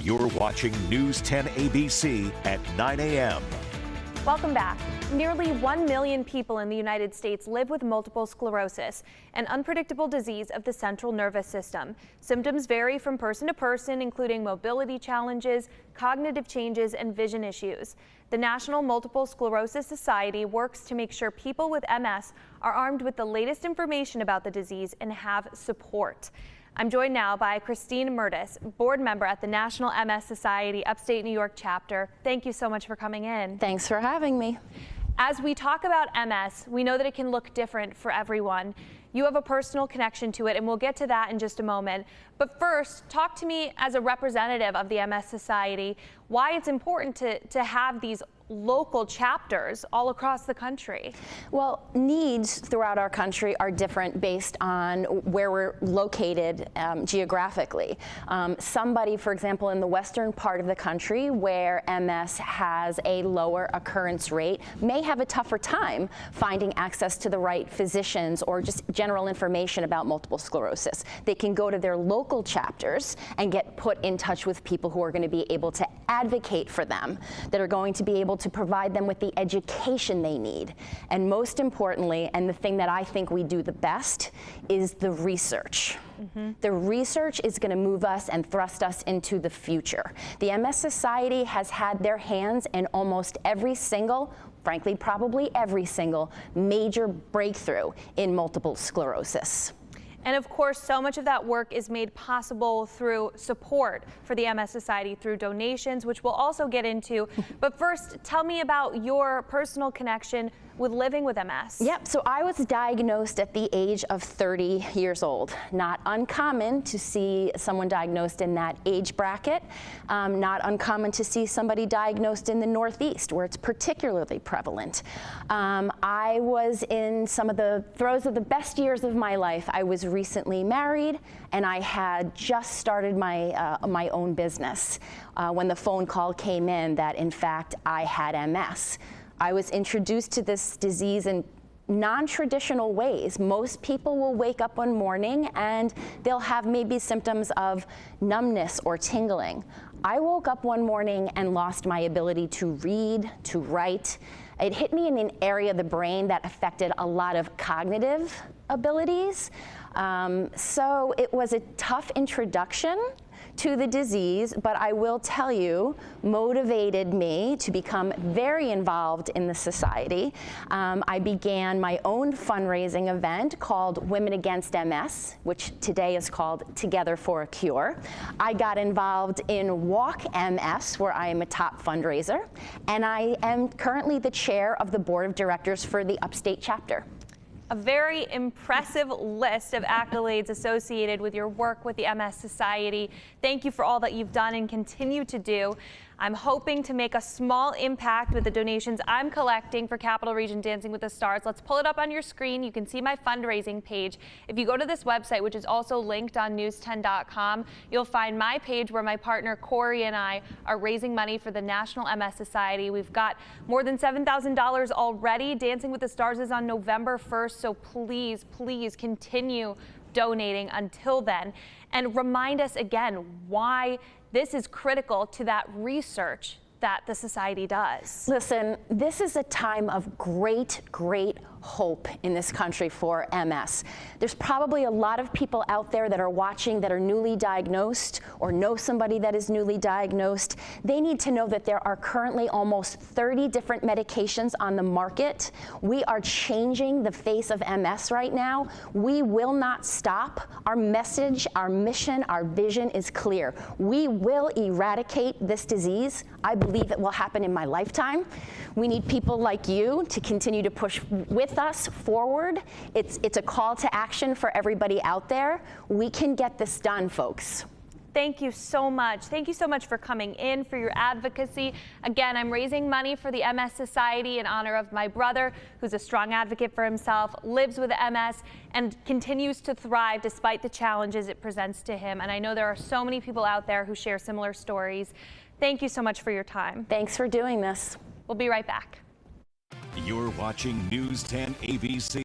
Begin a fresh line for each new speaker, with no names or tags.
You're watching News 10 ABC at 9 a.m.
Welcome back. Nearly 1 million people in the United States live with multiple sclerosis, an unpredictable disease of the central nervous system. Symptoms vary from person to person, including mobility challenges, cognitive changes, and vision issues. The National Multiple Sclerosis Society works to make sure people with MS are armed with the latest information about the disease and have support. I'm joined now by Christine Mertes, board member at the National MS Society Upstate New York chapter. Thank you so much for coming in.
Thanks for having me.
As we talk about MS, we know that it can look different for everyone. You have a personal connection to it, and we'll get to that in just a moment. But first, talk to me as a representative of the MS Society, why it's important to have these local chapters all across the country.
Well, needs throughout our country are different based on where we're located geographically. Somebody, for example, in the western part of the country where MS has a lower occurrence rate may have a tougher time finding access to the right physicians or just general information about multiple sclerosis. They can go to their local chapters and get put in touch with people who are going to be able to advocate for them, that are going to be able to provide them with the education they need. And most importantly, and the thing that I think we do the best, is the research. The research is going to move us and thrust us into the future. The MS Society has had their hands in almost every single, frankly, probably every single major breakthrough in multiple sclerosis.
And of course, so much of that work is made possible through support for the MS Society through donations, which we'll also get into. But first, tell me about your personal connection with living with MS.
Yep, so I was diagnosed at the age of 30 years old. Not uncommon to see someone diagnosed in that age bracket. Not uncommon to see somebody diagnosed in the Northeast, where it's particularly prevalent. I was in some of the throes of the best years of my life. I was recently married, and I had just started my own business when the phone call came in that, in fact, I had MS. I was introduced to this disease in non-traditional ways. Most people will wake up one morning and they'll have maybe symptoms of numbness or tingling. I woke up one morning and lost my ability to read, to write. It hit me in an area of the brain that affected a lot of cognitive abilities. So it was a tough introduction to the disease, but I will tell you, motivated me to become very involved in the society. I began my own fundraising event called Women Against MS, which today is called Together for a Cure. I got involved in Walk MS, where I am a top fundraiser, and I am currently the chair of the board of directors for the Upstate chapter.
A very impressive list of accolades associated with your work with the MS Society. Thank you for all that you've done and continue to do. I'm hoping to make a small impact with the donations I'm collecting for Capital Region Dancing with the Stars. Let's pull it up on your screen. You can see my fundraising page. If you go to this website, which is also linked on news10.com, you'll find my page where my partner Corey and I are raising money for the National MS Society. We've got more than $7,000 already. Dancing with the Stars is on November 1st, so please, please continue donating until then. And remind us again why this is critical to that research that the society does.
Listen, this is a time of great, great hope in this country for MS. There's probably a lot of people out there that are watching that are newly diagnosed or know somebody that is newly diagnosed. They need to know that there are currently almost 30 different medications on the market. We are changing the face of MS right now. We will not stop. Our message, our mission, our vision is clear. We will eradicate this disease. I believe it will happen in my lifetime. We need people like you to continue to push with us forward. It's a call to action for everybody out there. We can get this done, folks.
Thank you so much. Thank you so much for coming in, for your advocacy. Again, I'm raising money for the MS Society in honor of my brother, who's a strong advocate for himself, lives with MS, and continues to thrive despite the challenges it presents to him. And I know there are so many people out there who share similar stories. Thank you so much for your time.
Thanks for doing this.
We'll be right back.
You're watching News 10 ABC.